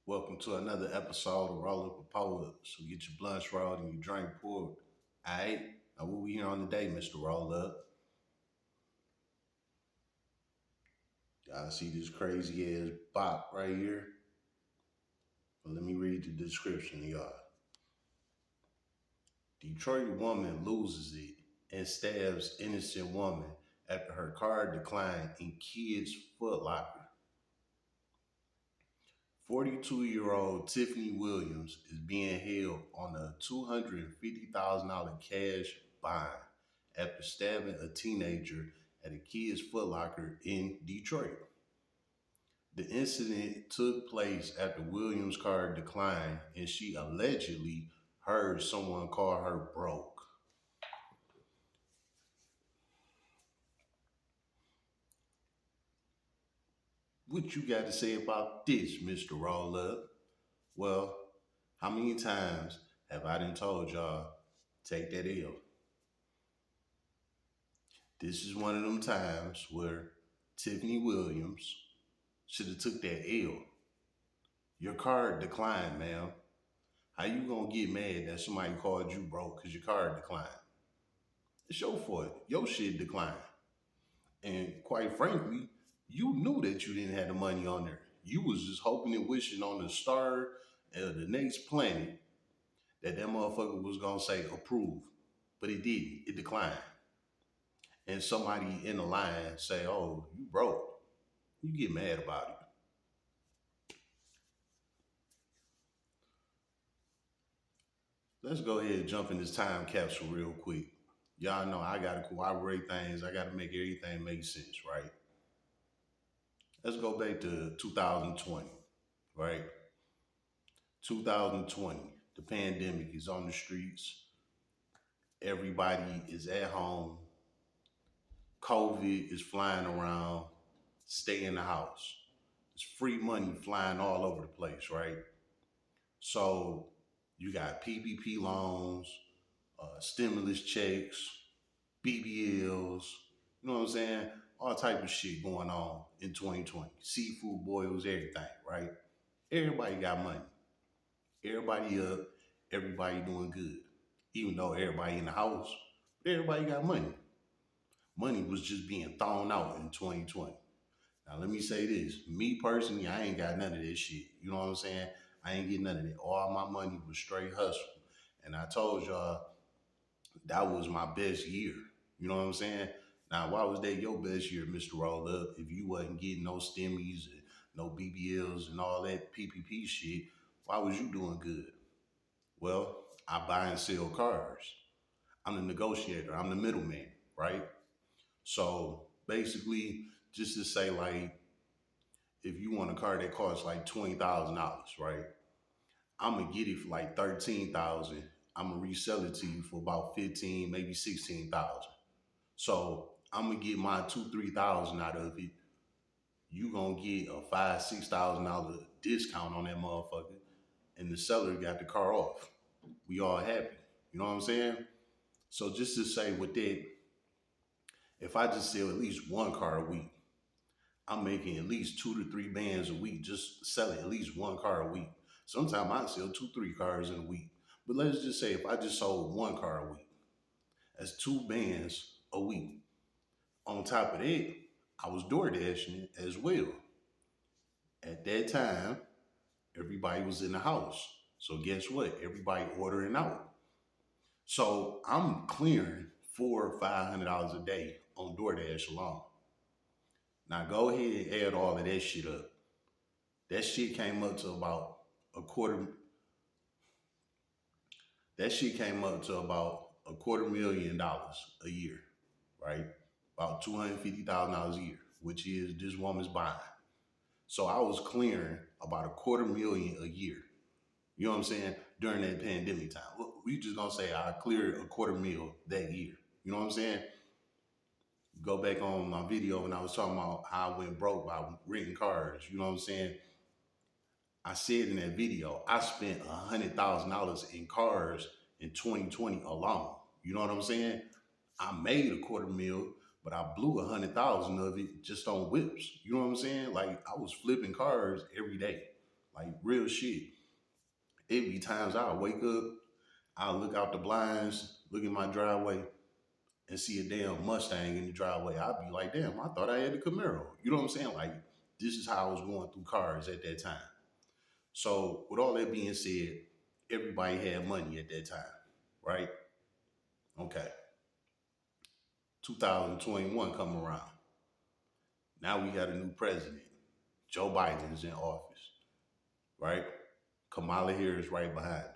Welcome to another episode of Roll Up a Poet. So get your blunts rolled and your drink poured. Alright? Now what we here on today, Mr. Roll Up? Y'all see this crazy ass bop right here? Well, let me read the description, y'all. Detroit woman loses it and stabs innocent woman after her car declined in kids' Footlocker. 42-year-old Tiffany Williams is being held on a $250,000 cash bond after stabbing a teenager at a kid's Foot Locker in Detroit. The incident took place after Williams' car declined and she allegedly heard someone call her broke. What you got to say about this, Mr. Roll Up? Well, how many times have I done told y'all take that L? This is one of them times where Tiffany Williams should have took that L. Your card declined, ma'am. How you gonna get mad that somebody called you broke because your card declined? It's your fault. Your shit declined. And quite frankly, you knew that you didn't have the money on there. You was just hoping and wishing on the star of the next planet that motherfucker was gonna say approve. But it didn't. It declined. And somebody in the line say, oh, you broke. You get mad about it. Let's go ahead and jump in this time capsule real quick. Y'all know I gotta corroborate things. I gotta make everything make sense, right? Let's go back to 2020, right? 2020, the pandemic is on the streets. Everybody is at home. COVID is flying around. Stay in the house. It's free money flying all over the place, right? So you got PPP loans, stimulus checks, BBLs, you know what I'm saying? All type of shit going on in 2020. Seafood boils, everything, right? Everybody got money. Everybody up, everybody doing good. Even though everybody in the house, everybody got money. Money was just being thrown out in 2020. Now let me say this. Me personally, I ain't got none of this shit. You know what I'm saying? I ain't getting none of it. All my money was straight hustle. And I told y'all that was my best year. You know what I'm saying? Now, why was that your best year, Mr. Roll Up, if you wasn't getting no stimmies and no BBLs and all that PPP shit? Why was you doing good? Well, I buy and sell cars. I'm the negotiator. I'm the middleman, right? So basically, just to say, like, if you want a car that costs like $20,000, right? I'm gonna get it for like 13,000. I'm gonna resell it to you for about 15, maybe 16,000. So I'm gonna get my 2-3,000 out of it. You gonna get a $5-6,000 discount on that motherfucker, and the seller got the car off. We all happy. You know what I'm saying? So just to say with that, if I just sell at least one car a week, I'm making at least 2 to 3 bands a week, just selling at least one car a week. Sometimes I sell 2, 3 cars in a week. But let's just say if I just sold one car a week, that's 2 bands a week. On top of that, I was door dashing it as well. At that time, everybody was in the house. So guess what? Everybody ordering out. So I'm clearing $400 or $500 a day on DoorDash alone. Now go ahead and add all of that shit up. That shit came up to about a quarter. That shit came up to about $250,000 a year, right? About $250,000 a year, which is this woman's buying. So I was clearing about $250,000 a year. You know what I'm saying? During that pandemic time. We just gonna say I cleared $250,000 that year. You know what I'm saying? Go back on my video when I was talking about how I went broke by renting cars. You know what I'm saying? I said in that video, I spent $100,000 in cars in 2020 alone. You know what I'm saying? I made $250,000, but I blew 100,000 of it just on whips. You know what I'm saying? Like I was flipping cars every day. Like real shit. It be times I'll wake up, I'll look out the blinds, look at my driveway, and see a damn Mustang in the driveway. I'd be like, damn, I thought I had a Camaro. You know what I'm saying? Like, this is how I was going through cars at that time. So, with all that being said, everybody had money at that time, right? Okay. 2021 come around. Now we got a new president. Joe Biden is in office, right? Kamala Harris right behind him.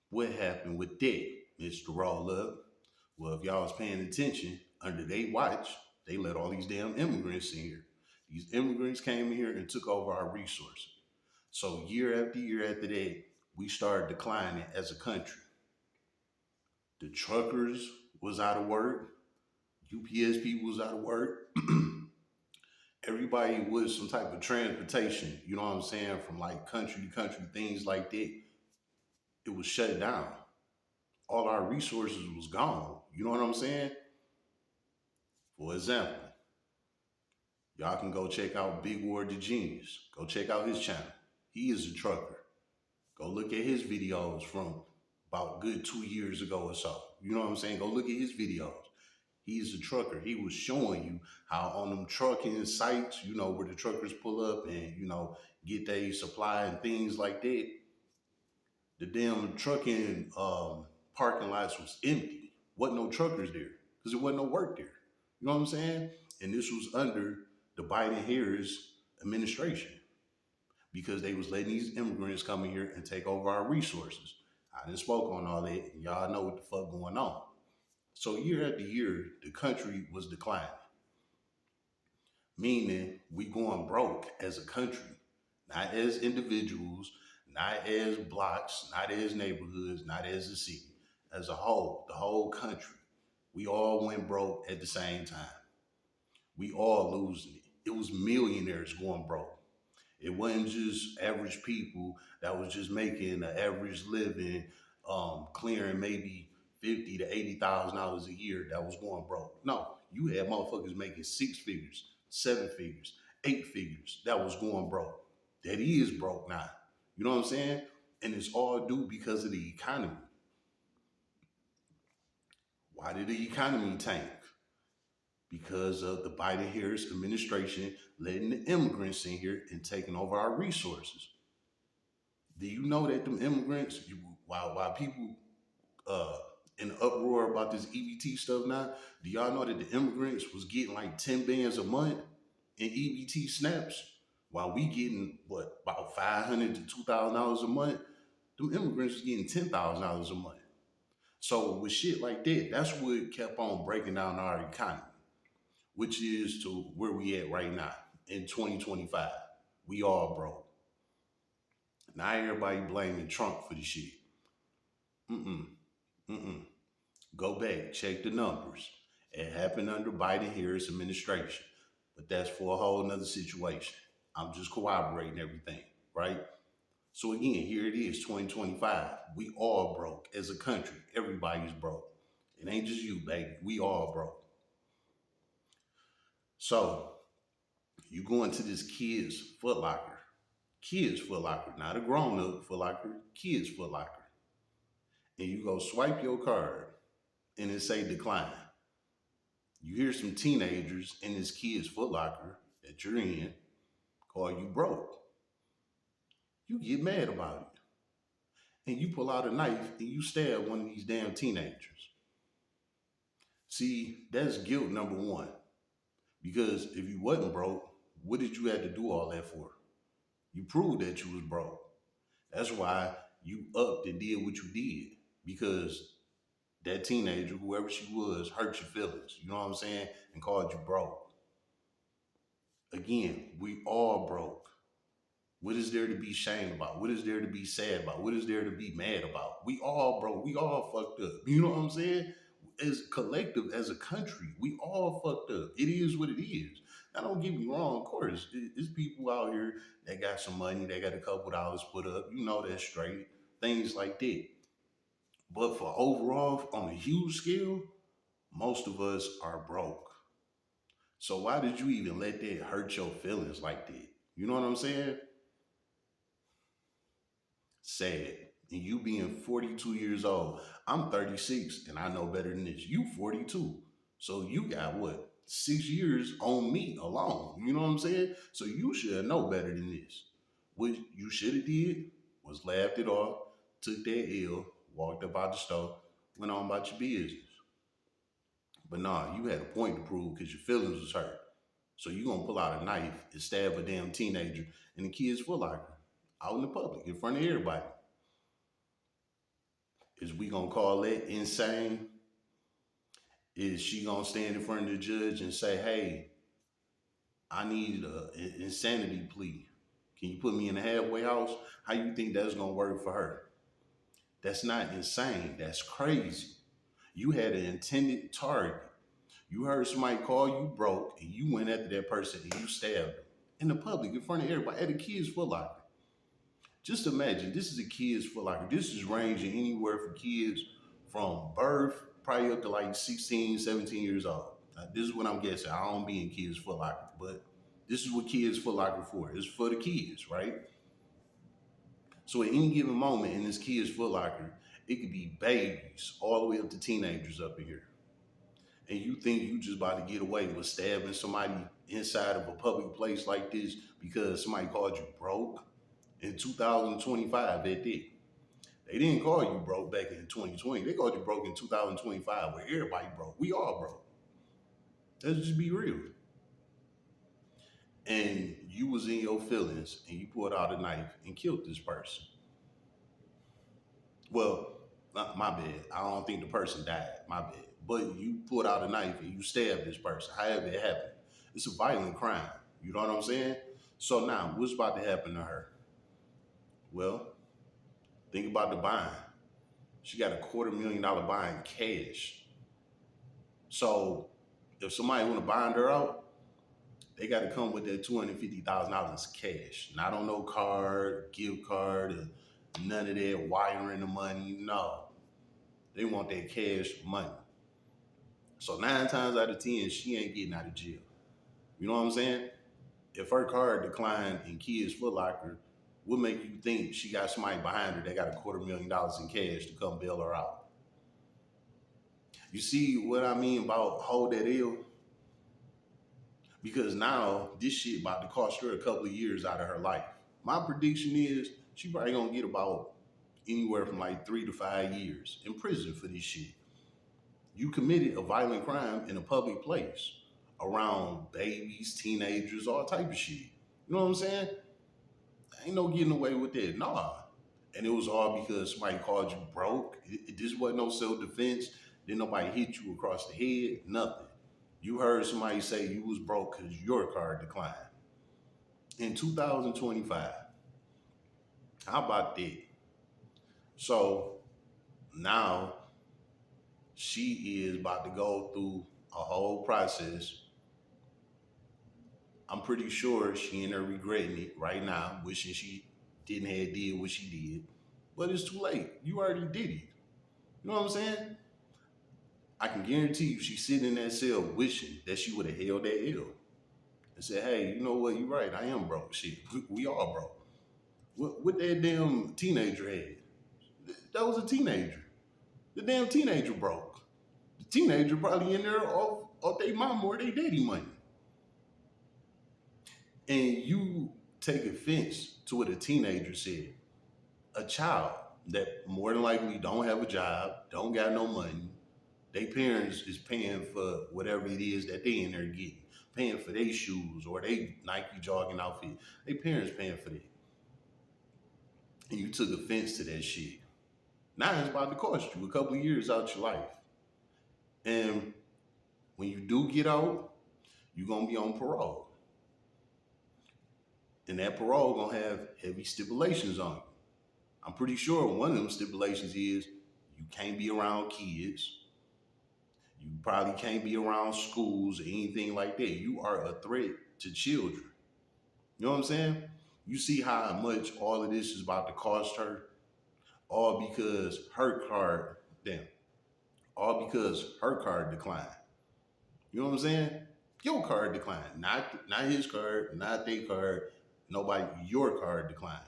What happened with that, Mr. Roll Up? Well, if y'all was paying attention, under their watch, they let all these damn immigrants in here. These immigrants came in here and took over our resources. So year after year after that, we started declining as a country. The truckers was out of work. UPS people was out of work. Everybody with some type of transportation, you know what I'm saying, from like country to country, things like that, it was shut down. All our resources was gone. You know what I'm saying? For example, y'all can go check out Big Ward the Genius. Go check out his channel. He is a trucker. Go look at his videos from about good 2 years ago or so. You know what I'm saying? Go look at his videos. He's a trucker. He was showing you how on them trucking sites, you know, where the truckers pull up and, you know, get their supply and things like that. The damn trucking parking lots was empty. Wasn't no truckers there because there wasn't no work there. You know what I'm saying? And this was under the Biden-Harris administration because they was letting these immigrants come in here and take over our resources. I done spoke on all that, and y'all know what the fuck going on. So year after year, the country was declining, meaning we going broke as a country, not as individuals, not as blocks, not as neighborhoods, not as a city, as a whole, the whole country. We all went broke at the same time. We all losing it. It was millionaires going broke. It wasn't just average people that was just making an average living, clearing maybe 50 to $80,000 a year that was going broke. No, you had motherfuckers making 6 figures, 7 figures, 8 figures that was going broke. That is broke now. You know what I'm saying? And it's all due because of the economy. Why did the economy tank? Because of the Biden-Harris administration letting the immigrants in here and taking over our resources. Do you know that them immigrants, while people in the uproar about this EBT stuff now, do y'all know that the immigrants was getting like 10 bands a month in EBT snaps? While we getting, what, about $500 to $2,000 a month, them immigrants was getting $10,000 a month. So with shit like that, that's what kept on breaking down our economy, which is to where we at right now in 2025. We all broke. Now everybody blaming Trump for the shit. Mm-mm. Mm-mm. Go back, check the numbers. It happened under Biden-Harris administration, but that's for a whole nother situation. I'm just corroborating everything, right? So again, here it is, 2025. We all broke as a country. Everybody's broke. It ain't just you, baby. We all broke. So you go into this kids Footlocker, not a grown-up Footlocker, kids Footlocker, and you go swipe your card, and it say decline. You hear some teenagers in this kids Footlocker that you're in call you broke. You get mad about it, and you pull out a knife and you stab one of these damn teenagers. See, that's guilt number one. Because if you wasn't broke, what did you have to do all that for? You proved that you was broke. That's why you upped and did what you did. Because that teenager, whoever she was, hurt your feelings. You know what I'm saying? And called you broke. Again, we all broke. What is there to be ashamed about? What is there to be sad about? What is there to be mad about? We all broke. We all fucked up. You know what I'm saying? As collective, as a country, we all fucked up. It is what it is. Now, don't get me wrong, of course. There's people out here that got some money, they got a couple dollars put up, you know that's straight, things like that. But for overall, on a huge scale, most of us are broke. So why did you even let that hurt your feelings like that? You know what I'm saying? Sad. And you being 42 years old. I'm 36 and I know better than this. You 42. So you got what? 6 years on me alone. You know what I'm saying? So you should know better than this. What you should have did was laughed it off, took that L, walked up out the store, went on about your business. But nah, you had a point to prove because your feelings was hurt. So you gonna pull out a knife and stab a damn teenager in the kid's Foot Locker out in the public in front of everybody. Is we gonna call that insane? Is she gonna stand in front of the judge and say, "Hey, I need an insanity plea. Can you put me in a halfway house?" How you think that's gonna work for her? That's not insane. That's crazy. You had an intended target. You heard somebody call you broke, and you went after that person and you stabbed them in the public in front of everybody at a kid's Foot Locker. Just imagine, this is a kid's Foot Locker. This is ranging anywhere for kids from birth probably up to like 16, 17 years old. This is what I'm guessing. I don't be in kids Foot Locker, but this is what kids Foot Locker for. It's for the kids, right? So at any given moment in this kid's Foot Locker, it could be babies all the way up to teenagers up in here. And you think you just about to get away with stabbing somebody inside of a public place like this because somebody called you broke in 2025 at that. They didn't call you broke back in 2020. They called you broke in 2025 where everybody broke. We all broke. Let's just be real. And you was in your feelings and you pulled out a knife and killed this person. Well, my bad. I don't think the person died. My bad. But you pulled out a knife and you stabbed this person. However it happened. It's a violent crime. You know what I'm saying? So now, what's about to happen to her? Well, think about the bind. She got $250,000 bind cash. So if somebody want to bind her out, they got to come with that $250,000 cash. Not on no card, gift card, and none of that wiring the money. No, they want that cash money. So 9 times out of 10, she ain't getting out of jail. You know what I'm saying? If her card declined in Kids Foot Locker, what make you think she got somebody behind her that got $250,000 in cash to come bail her out? You see what I mean about hold that ill? Because now this shit about to cost her a couple of years out of her life. My prediction is she probably gonna get about anywhere from like 3 to 5 years in prison for this shit. You committed a violent crime in a public place around babies, teenagers, all type of shit. You know what I'm saying? Ain't no getting away with that. Nah. And it was all because somebody called you broke. This wasn't no self-defense. Then nobody hit you across the head. Nothing. You heard somebody say you was broke because your card declined. In 2025. How about that? So now she is about to go through a whole process. I'm pretty sure she in there regretting it right now, wishing she didn't have did what she did. But it's too late. You already did it. You know what I'm saying? I can guarantee you she's sitting in that cell wishing that she would have held that L and said, "Hey, you know what? You're right. I am broke. Shit, we all broke." What that damn teenager had? That was a teenager. The damn teenager broke. The teenager probably in there off their mom or their daddy money. And you take offense to what a teenager said. A child that more than likely don't have a job, don't got no money, their parents is paying for whatever it is that they in there getting, paying for their shoes or they Nike jogging outfit. Their parents paying for that. And you took offense to that shit. Now it's about to cost you a couple of years out your life. And when you do get out, you're gonna be on parole. And that parole gonna have heavy stipulations on it. I'm pretty sure one of them stipulations is you can't be around kids. You probably can't be around schools or anything like that. You are a threat to children. You know what I'm saying? You see how much all of this is about to cost her? All because her card, damn, all because her card declined. You know what I'm saying? Your card declined, not his card, not their card. Nobody, your card declined,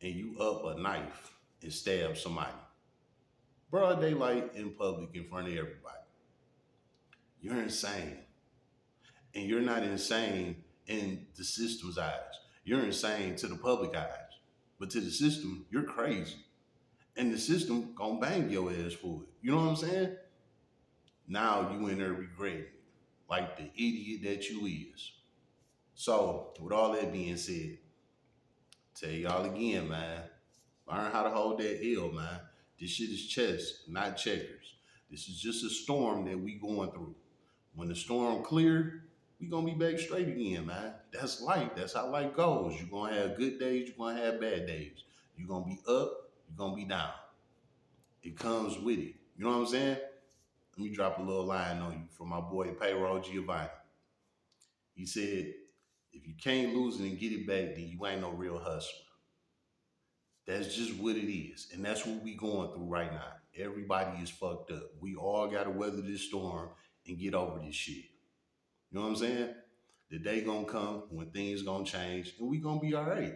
and you up a knife and stab somebody. Broad daylight in public in front of everybody. You're insane. And you're not insane in the system's eyes. You're insane to the public eyes. But to the system, you're crazy. And the system gonna bang your ass for it. You know what I'm saying? Now you in there regretting it, like the idiot that you is. So, with all that being said, tell y'all again, man, learn how to hold that L, man. This shit is chess, not checkers. This is just a storm that we going through. When the storm clear, we gonna be back straight again, man. That's life. That's how life goes. You're gonna have good days, you're gonna have bad days. You're gonna be up, you're gonna be down. It comes with it. You know what I'm saying? Let me drop a little line on you from my boy Payroll Giovanni. He said, if you can't lose it and get it back, then you ain't no real hustler. That's just what it is. And that's what we going through right now. Everybody is fucked up. We all gotta weather this storm and get over this shit. You know what I'm saying? The day gonna come when things gonna change and we gonna be all right.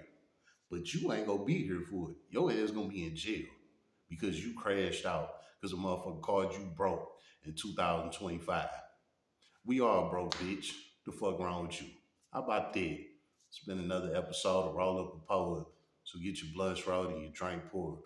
But you ain't gonna be here for it. Your ass gonna be in jail because you crashed out because a motherfucker called you broke in 2025. We all broke, bitch. The fuck wrong with you? How about that? It's been another episode of Roll Up a Poet. So get your blood throat and your drink poured.